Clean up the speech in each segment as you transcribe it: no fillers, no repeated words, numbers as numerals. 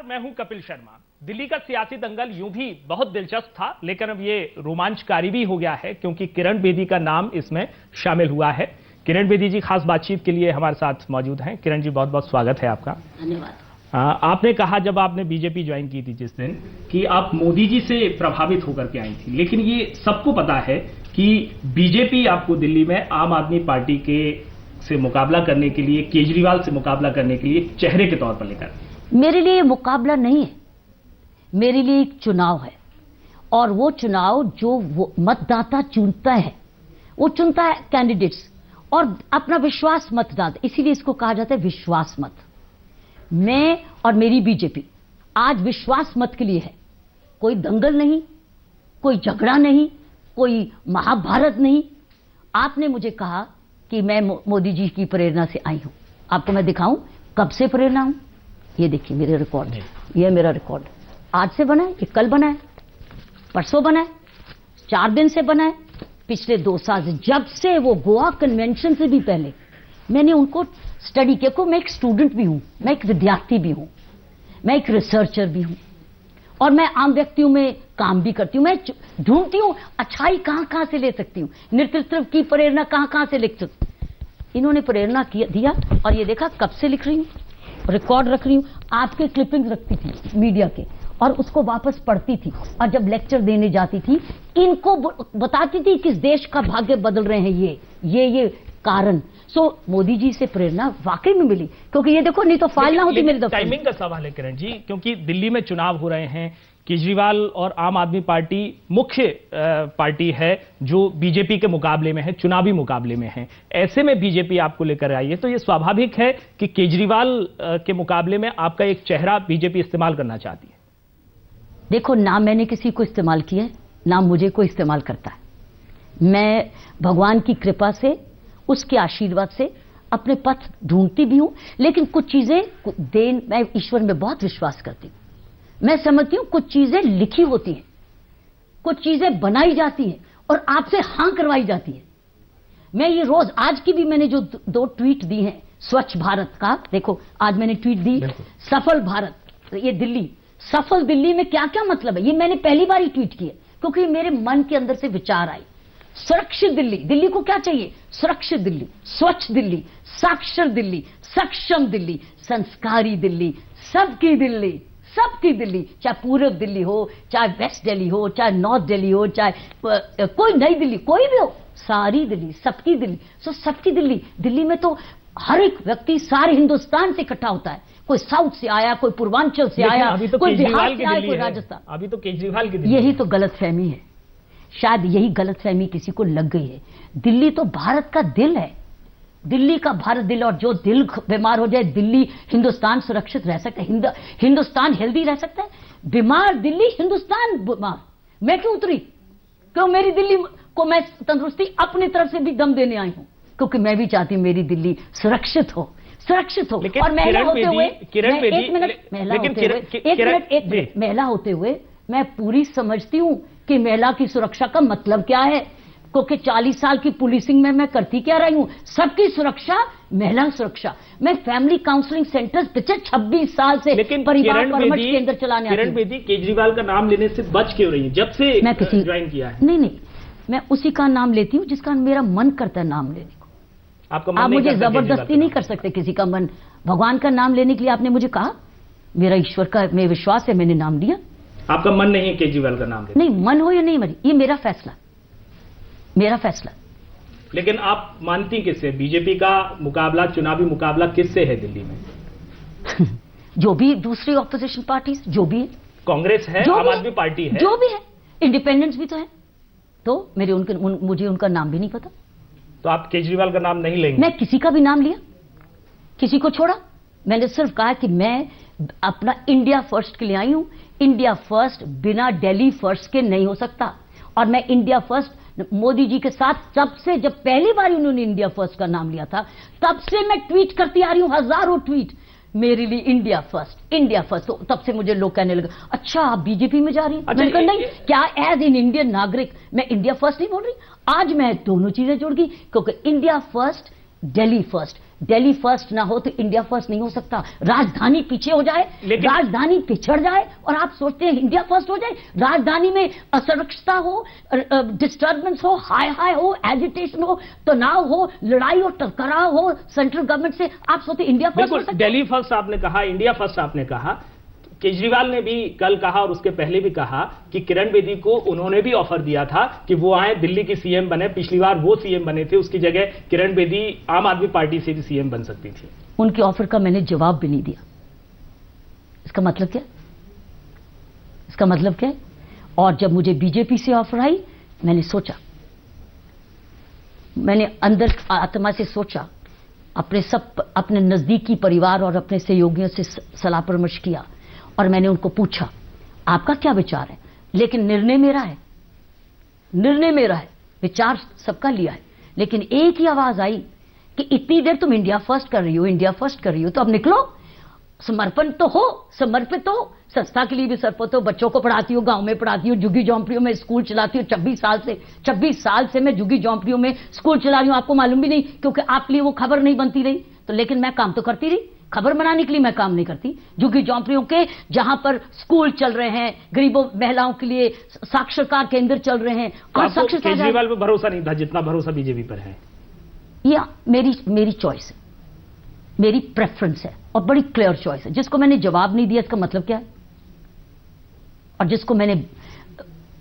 नमस्कार, मैं हूं कपिल शर्मा। दिल्ली का सियासी दंगल यूं भी बहुत दिलचस्प था, लेकिन अब ये रोमांचकारी भी हो गया है क्योंकि किरण बेदी का नाम इसमें शामिल हुआ है। किरण बेदी जी खास बातचीत के लिए हमारे साथ मौजूद हैं। किरण जी, बहुत बहुत स्वागत है आपका। धन्यवाद। आपने कहा जब आपने बीजेपी ज्वाइन की थी जिस दिन, कि आप मोदी जी से प्रभावित होकर के आई थी, लेकिन ये सबको पता है कि बीजेपी आपको दिल्ली में आम आदमी पार्टी के से मुकाबला करने के लिए, केजरीवाल से मुकाबला करने के लिए चेहरे के तौर पर लेकर। मेरे लिए ये मुकाबला नहीं है, मेरे लिए एक चुनाव है। और वो चुनाव जो वो मतदाता चुनता है, वो चुनता है कैंडिडेट्स और अपना विश्वास मत डालता, इसीलिए इसको कहा जाता है विश्वास मत। मैं और मेरी बीजेपी आज विश्वास मत के लिए है। कोई दंगल नहीं, कोई झगड़ा नहीं, कोई महाभारत नहीं। आपने मुझे कहा कि मैं मोदी जी की प्रेरणा से आई हूं। आपको मैं दिखाऊं कब से प्रेरणा हूं। ये देखिए मेरे रिकॉर्ड, ये मेरा रिकॉर्ड आज से बना है, ये कल बना है, परसों बना है, 4 दिन से बना है, पिछले 2 साल से, जब से वो गोवा कन्वेंशन से भी पहले मैंने उनको स्टडी किया। को मैं एक स्टूडेंट भी हूं, मैं एक विद्यार्थी भी हूं, मैं एक रिसर्चर भी हूं और मैं आम व्यक्तियों में काम भी करती हूं। मैं ढूंढती हूं अच्छाई कहां कहां से ले सकती हूं, नेतृत्व की प्रेरणा कहां कहां से लिख सकती हूं। इन्होंने प्रेरणा दिया और ये देखा कब से लिख रही हूं, रिकॉर्ड रख रही हूं। आपके क्लिपिंग रखती थी मीडिया के और उसको वापस पढ़ती थी और जब लेक्चर देने जाती थी इनको बताती थी किस देश का भाग्य बदल रहे हैं ये कारण। सो मोदी जी से प्रेरणा वाकई में मिली, क्योंकि ये देखो नहीं तो फाइल ना होती मेरे दफ्तर। टाइमिंग का सवाल है किरण जी, क्योंकि दिल्ली में चुनाव हो रहे हैं, केजरीवाल और आम आदमी पार्टी मुख्य पार्टी है जो बीजेपी के मुकाबले में है, चुनावी मुकाबले में है। ऐसे में बीजेपी आपको लेकर आई है, तो यह स्वाभाविक है कि केजरीवाल के मुकाबले में आपका एक चेहरा बीजेपी इस्तेमाल करना चाहती है। देखो, ना मैंने किसी को इस्तेमाल किया है, ना मुझे कोई इस्तेमाल करता है। मैं भगवान की कृपा से, उसके आशीर्वाद से अपने पथ ढूंढती भी हूं, लेकिन कुछ चीजें मैं ईश्वर में बहुत विश्वास करती हूं। मैं समझती हूं कुछ चीजें लिखी होती हैं, कुछ चीजें बनाई जाती हैं और आपसे हां करवाई जाती है। मैं ये रोज, आज की भी मैंने जो 2 ट्वीट दी हैं स्वच्छ भारत का, देखो आज मैंने ट्वीट दी सफल भारत, ये दिल्ली, सफल दिल्ली में क्या क्या मतलब है, ये मैंने पहली बार ही ट्वीट किया क्योंकि मेरे मन के अंदर से विचार आई। सुरक्षित दिल्ली, दिल्ली को क्या चाहिए? सुरक्षित दिल्ली, स्वच्छ दिल्ली, साक्षर दिल्ली, सक्षम दिल्ली, संस्कारी दिल्ली, सबकी दिल्ली, सबकी दिल्ली, चाहे पूर्व दिल्ली हो, चाहे वेस्ट दिल्ली हो, चाहे नॉर्थ दिल्ली हो, चाहे कोई नई दिल्ली, कोई भी हो, सारी दिल्ली, सबकी दिल्ली। सो सबकी दिल्ली, दिल्ली में तो हर एक व्यक्ति सारे हिंदुस्तान से इकट्ठा होता है। कोई साउथ से आया, कोई पूर्वांचल से आया, तो कोई बिहार से आया, कोई राजस्थान। अभी तो केजरीवाल की दिल्ली। यही तो गलतफहमी है, शायद यही गलतफहमी किसी को लग गई है। दिल्ली तो भारत का दिल है, दिल्ली का भारत दिल, और जो दिल बीमार हो जाए, दिल्ली, हिंदुस्तान सुरक्षित रह सकता है, हिंदुस्तान हेल्दी रह सकता है। बीमार दिल्ली, हिंदुस्तान बीमार। मैं क्यों उतरी? क्यों मेरी दिल्ली को मैं तंदुरुस्ती अपनी तरफ से भी दम देने आई हूं, क्योंकि मैं भी चाहती हूं मेरी दिल्ली सुरक्षित हो, सुरक्षित हो। और महिला होते हुए, महिला होते हुए मैं पूरी समझती हूं कि महिला की सुरक्षा का मतलब क्या है, क्योंकि 40 साल की पुलिसिंग में मैं करती क्या रही हूं, सबकी सुरक्षा, महिला सुरक्षा। मैं फैमिली काउंसलिंग सेंटर्स पिछले 26 साल से परिवार परामर्श केंद्र चलाने आती हूं। किरण बेदी केजरीवाल का नाम लेने से बच क्यों रही है जब से मैं किसी ज्वाइन किया है? नहीं, मैं उसी का नाम लेती हूं जिसका मेरा मन करता है नाम लेने को। आप मुझे जबरदस्ती नहीं कर सकते किसी का मन। भगवान का नाम लेने के लिए आपने मुझे कहा, मेरा ईश्वर का में विश्वास है, मैंने नाम लिया। आपका मन नहीं है केजरीवाल का नाम लेने? नहीं, मन हो या नहीं मन, ये मेरा फैसला, मेरा फैसला। लेकिन आप मानती किससे? बीजेपी का मुकाबला, चुनावी मुकाबला किससे है दिल्ली में? जो भी दूसरी ऑपोजिशन पार्टी, जो भी है, कांग्रेस है, आम आदमी पार्टी है, जो भी है, इंडिपेंडेंस भी तो है। तो मुझे उनका नाम भी नहीं पता। तो आप केजरीवाल का नाम नहीं लेंगे? मैं किसी का भी नाम लिया, किसी को छोड़ा? मैंने सिर्फ कहा कि मैं अपना इंडिया फर्स्ट के लिए आई हूं। इंडिया फर्स्ट बिना दिल्ली फर्स्ट के नहीं हो सकता। और मैं इंडिया फर्स्ट मोदी जी के साथ, जब पहली बार उन्होंने इंडिया फर्स्ट का नाम लिया था, तब से मैं ट्वीट करती आ रही हूं, हजारों ट्वीट मेरे लिए इंडिया फर्स्ट, इंडिया फर्स्ट। तो तब से मुझे लोग कहने लगे, अच्छा आप बीजेपी में जा रही हैं? मैंने कहा नहीं, क्या एज इन इंडियन नागरिक मैं इंडिया फर्स्ट नहीं बोल रही। आज मैं दोनों चीजें जोड़ गई, क्योंकि India first, Delhi first, Delhi first ना हो तो इंडिया फर्स्ट नहीं हो सकता। राजधानी पीछे हो जाए, राजधानी पिछड़ जाए और आप सोचते हैं इंडिया फर्स्ट हो जाए। राजधानी में असुरक्षता हो, डिस्टर्बेंस हो, हाई हाई हो, एजिटेशन हो, तनाव हो, लड़ाई और टकराव हो सेंट्रल गवर्नमेंट से, आप सोचते इंडिया फर्स्ट हो सकता है? दिल्ली फर्स्ट आपने कहा, इंडिया फर्स्ट आपने कहा। केजरीवाल ने भी कल कहा और उसके पहले भी कहा कि किरण बेदी को उन्होंने भी ऑफर दिया था कि वो आए, दिल्ली की सीएम बने। पिछली बार वो सीएम बने थे, उसकी जगह किरण बेदी आम आदमी पार्टी से भी सीएम बन सकती थी। उनकी ऑफर का मैंने जवाब भी नहीं दिया। इसका मतलब क्या? इसका मतलब क्या? और जब मुझे बीजेपी से ऑफर आई, मैंने सोचा, मैंने अंदर आत्मा से सोचा, अपने नजदीकी परिवार और अपने सहयोगियों से सलाह परामर्श किया और मैंने उनको पूछा आपका क्या विचार है। लेकिन निर्णय मेरा है, निर्णय मेरा है, विचार सबका लिया है। लेकिन एक ही आवाज आई कि इतनी देर तुम इंडिया फर्स्ट कर रही हो, इंडिया फर्स्ट कर रही हो, तो अब निकलो, समर्पण तो हो, समर्पित हो, संस्था के लिए भी समर्पित हो, बच्चों को पढ़ाती हो, गांव में पढ़ाती हो, झुग्गी झोंपड़ियों में स्कूल चलाती हो। 26 साल से मैं झुग्गी झोंपड़ियों में स्कूल चला रही हूं, आपको मालूम भी नहीं, क्योंकि आपके लिए वो खबर नहीं बनती रही। तो लेकिन मैं काम तो करती रही, खबर बनाने के लिए मैं काम नहीं करती। झुग्गी झोंपड़ियों के जहां पर स्कूल चल रहे हैं, गरीबों महिलाओं के लिए साक्षरता केंद्र चल रहे हैं, और केजरीवाल पर भरोसा नहीं था जितना भरोसा बीजेपी पर है। या मेरी चॉइस है, मेरी प्रेफरेंस है और बड़ी क्लियर चॉइस है। जिसको मैंने जवाब नहीं दिया इसका मतलब क्या है? और जिसको मैंने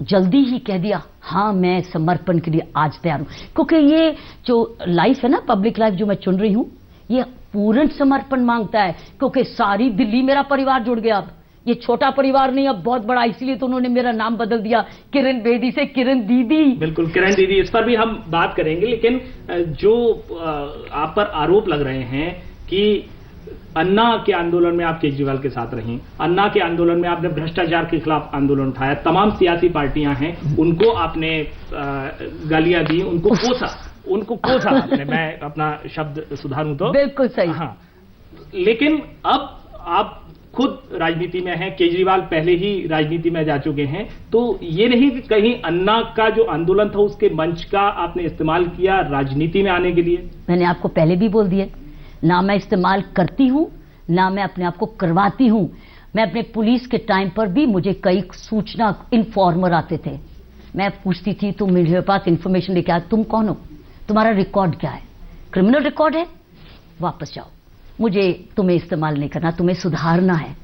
जल्दी ही कह दिया हां मैं समर्पण के लिए आज तैयार हूं, क्योंकि ये जो लाइफ है ना, पब्लिक लाइफ जो मैं चुन रही हूं, ये पूर्ण समर्पण मांगता है। क्योंकि सारी दिल्ली मेरा परिवार जुड़ गया। अब ये छोटा परिवार नहीं, अब बहुत बड़ा। इसलिए तो उन्होंने मेरा नाम बदल दिया किरण बेदी से किरण दीदी। बिल्कुल, किरण दीदी, इस पर भी हम बात करेंगे। लेकिन जो आप पर आरोप लग रहे हैं कि अन्ना के आंदोलन में आप केजरीवाल के साथ रहीं, अन्ना के आंदोलन में आपने भ्रष्टाचार के खिलाफ आंदोलन उठाया, तमाम सियासी पार्टियां हैं उनको आपने गालियां दी, उनको कोसा आपने, मैं अपना शब्द सुधारूं तो बिल्कुल सही। हाँ, लेकिन अब आप खुद राजनीति में हैं, केजरीवाल पहले ही राजनीति में जा चुके हैं, तो ये नहीं कि कहीं अन्ना का जो आंदोलन था उसके मंच का आपने इस्तेमाल किया राजनीति में आने के लिए? मैंने आपको पहले भी बोल दिया, ना मैं इस्तेमाल करती हूं, ना मैं अपने आप को करवाती हूं। मैं अपने पुलिस के टाइम पर भी मुझे कई सूचना इन्फॉर्मर आते थे, मैं पूछती थी तुम मेरे पास इंफॉर्मेशन लेके आए, तुम कौन हो, तुम्हारा रिकॉर्ड क्या है, क्रिमिनल रिकॉर्ड है, वापस जाओ, मुझे तुम्हें इस्तेमाल नहीं करना, तुम्हें सुधारना है,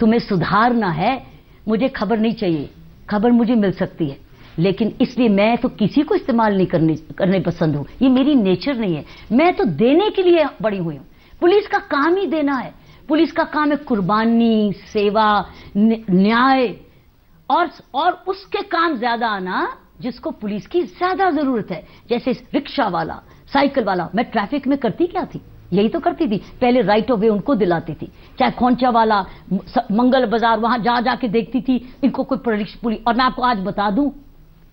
तुम्हें सुधारना है। मुझे खबर नहीं चाहिए, खबर मुझे मिल सकती है, लेकिन इसलिए मैं तो किसी को इस्तेमाल नहीं करने पसंद हूं। ये मेरी नेचर नहीं है। मैं तो देने के लिए बड़ी हुई हूं। पुलिस का काम ही देना है। पुलिस का काम है कुर्बानी, सेवा, न्याय, और उसके काम ज्यादा आना जिसको पुलिस की ज्यादा जरूरत है। जैसे रिक्शा वाला, साइकिल वाला, मैं ट्रैफिक में करती क्या थी? यही तो करती थी, पहले राइट ऑफ वे उनको दिलाती थी। चाहे खोंचा वाला, मंगल बाजार, वहां जा जाके देखती थी इनको कोई पुलिस। और मैं आपको आज बता दूं,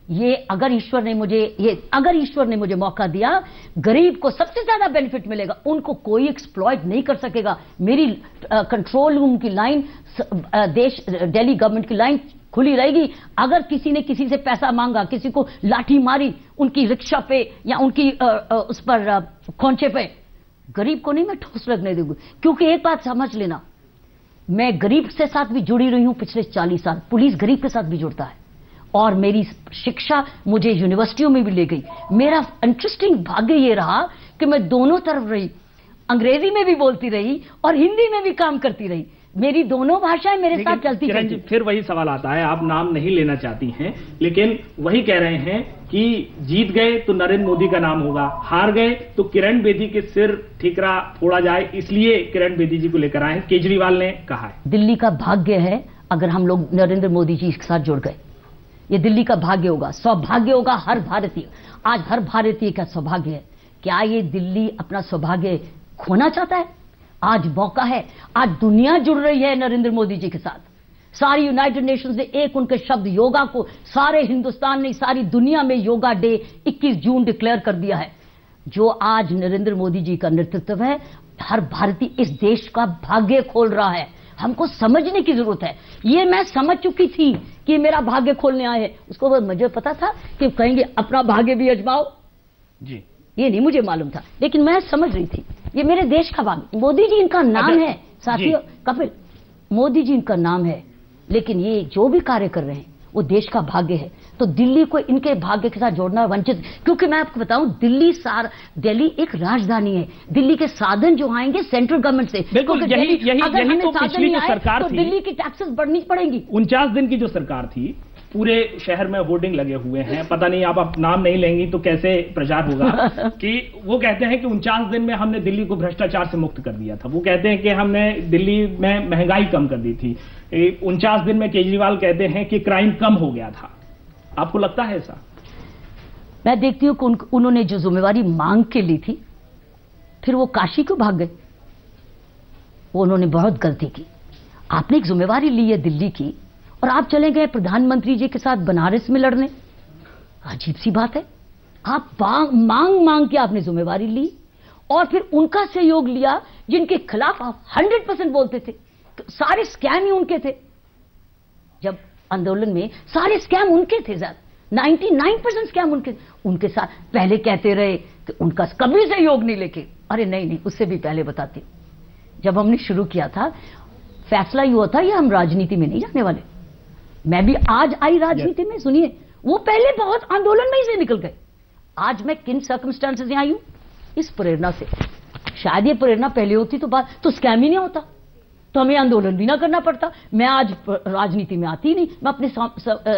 ये अगर ईश्वर ने मुझे मौका दिया, गरीब को सबसे ज्यादा बेनिफिट मिलेगा, उनको कोई एक्सप्लॉइट नहीं कर सकेगा। मेरी कंट्रोल रूम की लाइन, दिल्ली गवर्नमेंट की लाइन खुली रहेगी। अगर किसी ने किसी से पैसा मांगा, किसी को लाठी मारी उनकी रिक्शा पे या उनकी उस पर खोंचे पे, गरीब को नहीं मैं ठोस लगने दूंगी। क्योंकि एक बात समझ लेना, मैं गरीब के साथ भी जुड़ी रही हूं पिछले 40 साल, पुलिस गरीब के साथ भी जुड़ता है, और मेरी शिक्षा मुझे यूनिवर्सिटियों में भी ले गई। मेरा इंटरेस्टिंग भाग्य ये रहा कि मैं दोनों तरफ रही, अंग्रेजी में भी बोलती रही और हिंदी में भी काम करती रही। मेरी दोनों भाषाएं मेरे साथ चलती रही। फिर वही सवाल आता है, आप नाम नहीं लेना चाहती हैं, लेकिन वही कह रहे हैं कि जीत गए तो नरेंद्र मोदी का नाम होगा, हार गए तो किरण बेदी के सिर ठीकरा फोड़ा जाए, इसलिए किरण बेदी जी को लेकर आए, केजरीवाल ने कहा है। दिल्ली का भाग्य है अगर हम लोग नरेंद्र मोदी जी के साथ जुड़ गए। ये दिल्ली का भाग्य होगा, सौभाग्य होगा हर भारतीय। आज हर भारतीय का सौभाग्य है। क्या ये दिल्ली अपना सौभाग्य खोना चाहता है? आज मौका है, आज दुनिया जुड़ रही है नरेंद्र मोदी जी के साथ। सारी यूनाइटेड नेशंस ने एक उनके शब्द योगा को, सारे हिंदुस्तान ने, सारी दुनिया में योगा डे 21 जून डिक्लेयर कर दिया है। जो आज नरेंद्र मोदी जी का नेतृत्व है, हर भारतीय इस देश का भाग्य खोल रहा है। हमको समझने की जरूरत है। ये मैं समझ चुकी थी कि मेरा भाग्य खोलने आए हैं, उसको मुझे पता था कि कहेंगे अपना भाग्य भी अजमाओ जी, ये नहीं मुझे मालूम था, लेकिन मैं समझ रही थी ये मेरे देश का भाग्य। मोदी जी इनका नाम है साथियों, कपिल, मोदी जी इनका नाम है, लेकिन ये जो भी कार्य कर रहे हैं वो देश का भाग्य है। तो दिल्ली को इनके भाग्य के साथ जोड़ना वंचित, क्योंकि मैं आपको बताऊं दिल्ली एक राजधानी है। दिल्ली के साधन जो आएंगे सेंट्रल गवर्नमेंट से, बिल्कुल यही तो पिछली जो सरकार थी, दिल्ली की टैक्सेस बढ़नी पड़ेंगी। 49 दिन की जो सरकार थी, पूरे शहर में होर्डिंग लगे हुए हैं, पता नहीं आप नाम नहीं लेंगी तो कैसे प्रचार होगा कि वो कहते हैं कि 49 दिन में हमने दिल्ली को भ्रष्टाचार से मुक्त कर दिया था। वो कहते हैं कि हमने दिल्ली में महंगाई कम कर दी थी। 49 दिन में केजरीवाल कहते हैं कि क्राइम कम हो गया था। आपको लगता है ऐसा? मैं देखती हूं कि उन्होंने जो जिम्मेवारी मांग के ली थी, फिर वो काशी क्यों भाग गए? वो उन्होंने बहुत गलती की। आपने एक जिम्मेवारी ली है दिल्ली की और आप चले गए प्रधानमंत्री जी के साथ बनारस में लड़ने। अजीब सी बात है। आप मांग के आपने जिम्मेवारी ली और फिर उनका सहयोग लिया जिनके खिलाफ आप 100% बोलते थे। सारे स्कैम ही उनके थे। जब आंदोलन में सारे स्कैम उनके थे, 99% स्कैम उनके साथ। पहले कहते रहे कि उनका कभी सहयोग नहीं, लेके अरे नहीं, उससे भी पहले बताती हूं। जब हमने शुरू किया था, फैसला ये हुआ था ये हम राजनीति में नहीं जाने वाले। मैं भी आज आई राजनीति में, सुनिए, वो पहले बहुत आंदोलन में ही से निकल गए। आज मैं किन सर्कमस्टांसेस से आई हूं? इस प्रेरणा से। शायद ये प्रेरणा पहले होती तो स्कैम ही नहीं होता, तो हमें आंदोलन भी ना करना पड़ता। मैं आज राजनीति में आती नहीं, मैं अपने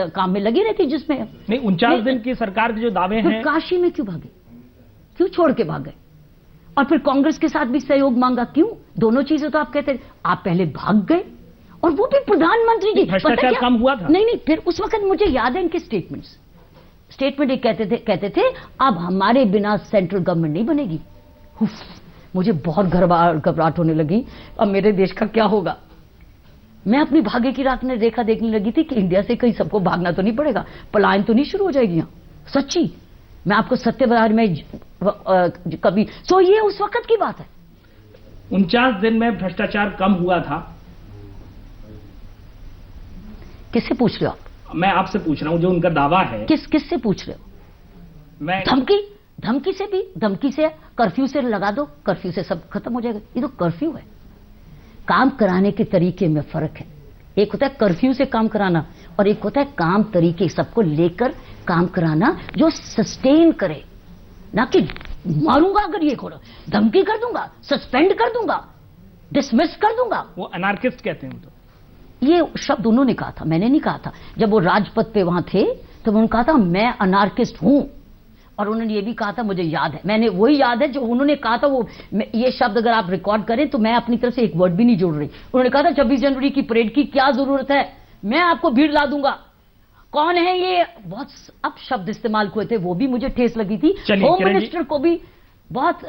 काम में लगी रहती। जिसमें नहीं, 49 दिन की सरकार के जो दावे हैं, काशी में क्यों भागे? क्यों छोड़ के भाग गए? और फिर कांग्रेस के साथ भी सहयोग मांगा, क्यों? दोनों चीजें तो आप कहते, आप पहले भाग गए और वो भी प्रधानमंत्री जी। भ्रष्टाचार कम हुआ था? नहीं, फिर उस वक्त मुझे याद है इनके स्टेटमेंट एक कहते थे अब हमारे बिना सेंट्रल गवर्नमेंट नहीं बनेगी। मुझे बहुत घबराहट होने लगी, अब मेरे देश का क्या होगा। मैं अपनी भाग्य की रेखा देखने लगी थी कि इंडिया से कहीं सबको भागना तो नहीं पड़ेगा, पलायन तो नहीं शुरू हो जाएगी यहां। सच्ची, मैं आपको सत्य बाजार में कभी ये उस वक्त की बात है। 49 दिन में भ्रष्टाचार कम हुआ था। किससे पूछ रहे हो आप? मैं आपसे पूछ रहा हूं, जो उनका दावा है। किससे पूछ रहे हो? मैं धमकी से कर्फ्यू से लगा दो, कर्फ्यू से सब खत्म हो जाएगा। ये तो कर्फ्यू है। काम कराने के तरीके में फर्क है। एक होता है कर्फ्यू से काम कराना और एक होता है काम तरीके, सबको लेकर काम कराना जो सस्टेन करे, ना कि मारूंगा अगर ये खोलो, धमकी कर दूंगा, सस्पेंड कर दूंगा, डिसमिस कर दूंगा। वो अनार्किस्ट कहते हैं। तो ये शब्द उन्होंने कहा था, मैंने नहीं कहा था। जब वो राजपथ पे वहां थे तो उन्होंने कहा था मैं अनार्किस्ट हूं, और उन्होंने ये भी कहा था, मुझे याद है, मैंने वही याद है जो उन्होंने कहा था। वो ये शब्द अगर आप रिकॉर्ड करें तो मैं अपनी तरफ से एक वर्ड भी नहीं जोड़ रही। उन्होंने कहा था 26 जनवरी की परेड की क्या जरूरत है, मैं आपको भीड़ ला दूंगा। कौन है ये? बहुत अब शब्द इस्तेमाल हुए थे, वो भी मुझे ठेस लगी थी। होम मिनिस्टर को भी बहुत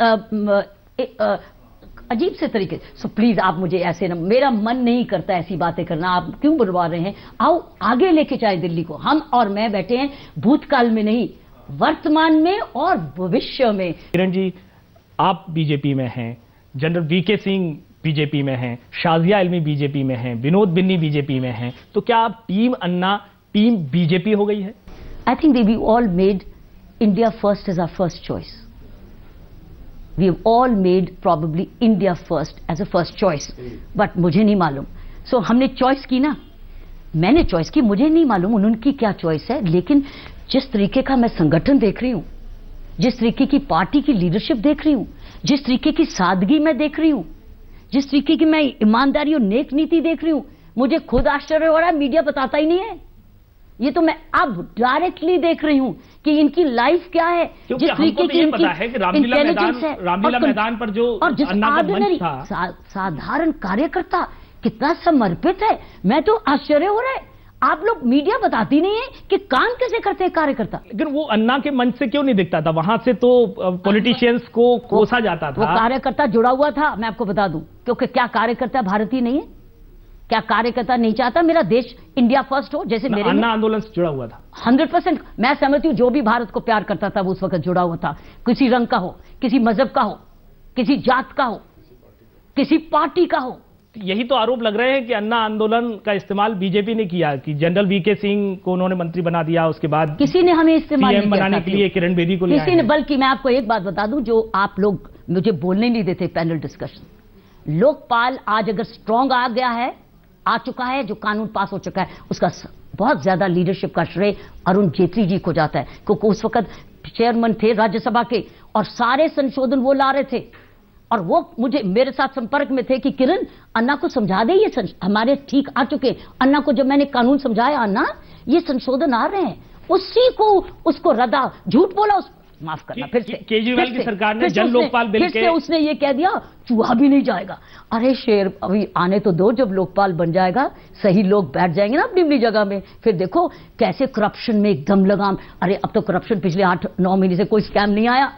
अजीब से तरीके। सो प्लीज आप मुझे ऐसे ना, मेरा मन नहीं करता ऐसी बातें करना। आप क्यों बुलवा रहे हैं? आओ आगे लेके जाए दिल्ली को। हम और मैं बैठे हैं भूतकाल में नहीं, वर्तमान में और भविष्य में। किरण जी, आप बीजेपी में हैं, जनरल वीके सिंह बीजेपी में हैं, शाजिया इल्मी बीजेपी में हैं, विनोद बिन्नी बीजेपी में हैं, तो क्या आप टीम अन्ना, टीम बीजेपी हो गई है? I think we all made India first as our first choice. We have all made probably India first as a first choice, but मुझे नहीं मालूम। So हमने चॉइस की ना, मैंने चॉइस की, मुझे नहीं मालूम उनकी क्या चॉइस है। लेकिन जिस तरीके का मैं संगठन देख रही हूं, जिस तरीके की पार्टी की लीडरशिप देख रही हूं, जिस तरीके की सादगी मैं देख रही हूं, जिस तरीके की मैं ईमानदारी और नेक नीति देख रही हूं, मुझे खुद आश्चर्य हो रहा है, मीडिया बताता ही नहीं है। ये तो मैं अब डायरेक्टली देख रही हूं कि इनकी लाइफ क्या है, जिस तरीके की पता है कि रामलीला मैदान पर जो अन्ना का मंच था, साधारण कार्यकर्ता कितना समर्पित है। मैं तो आश्चर्य हो रहा है, आप लोग मीडिया बताती नहीं है कि काम कैसे करते हैं कार्यकर्ता। लेकिन वो अन्ना के मंच से क्यों नहीं दिखता था? वहां से तो पॉलिटिशियंस को कोसा जाता था। वो कार्यकर्ता जुड़ा हुआ था, मैं आपको बता दूं, क्योंकि क्या कार्यकर्ता भारतीय नहीं है? क्या कार्यकर्ता नहीं चाहता मेरा देश इंडिया फर्स्ट हो? जैसे मेरे अन्ना आंदोलन से जुड़ा हुआ था 100%। मैं समझती हूं जो भी भारत को प्यार करता था वो उस वक्त जुड़ा हुआ था, किसी रंग का हो, किसी मजहब का हो, किसी जात का हो, किसी पार्टी का हो, यही तो आरोप लग रहे हैं कि अन्ना आंदोलन का इस्तेमाल बीजेपी ने किया, कि जनरल वीके सिंह को उन्होंने मंत्री बना दिया, उसके बाद किसी ने हमें इस्तेमाल नहीं पीएम किया बनाने के लिए किरण बेदी को लिया किसी ने, बल्कि मैं आपको एक बात बता दूं जो आप लोग मुझे बोलने नहीं देते पैनल डिस्कशन। लोकपाल आज अगर स्ट्रांग आ गया है, आ चुका है, जो कानून पास हो चुका है, उसका बहुत ज्यादा लीडरशिप का श्रेय अरुण जेटली जी को जाता है, क्योंकि उस वक्त चेयरमैन थे राज्यसभा के और सारे संशोधन वो ला रहे थे। और वो मुझे मेरे साथ संपर्क में थे कि किरण अन्ना को समझा दे, ये हमारे ठीक आ चुके। अन्ना को जब मैंने कानून समझाया, अन्ना ये संशोधन आ रहे हैं, उसी को उसको रदा झूठ बोला, माफ करना, फिर से केजरीवाल की सरकार ने जन लोकपाल बिल के उसने ये कह दिया चूहा भी नहीं जाएगा। अरे शेर, अभी आने तो दो, जब लोकपाल बन जाएगा सही लोग बैठ जाएंगे ना अपनी अपनी जगह में, फिर देखो कैसे करप्शन में एकदम लगाम। अरे अब तो करप्शन पिछले 8-9 महीने से कोई स्कैम नहीं आया।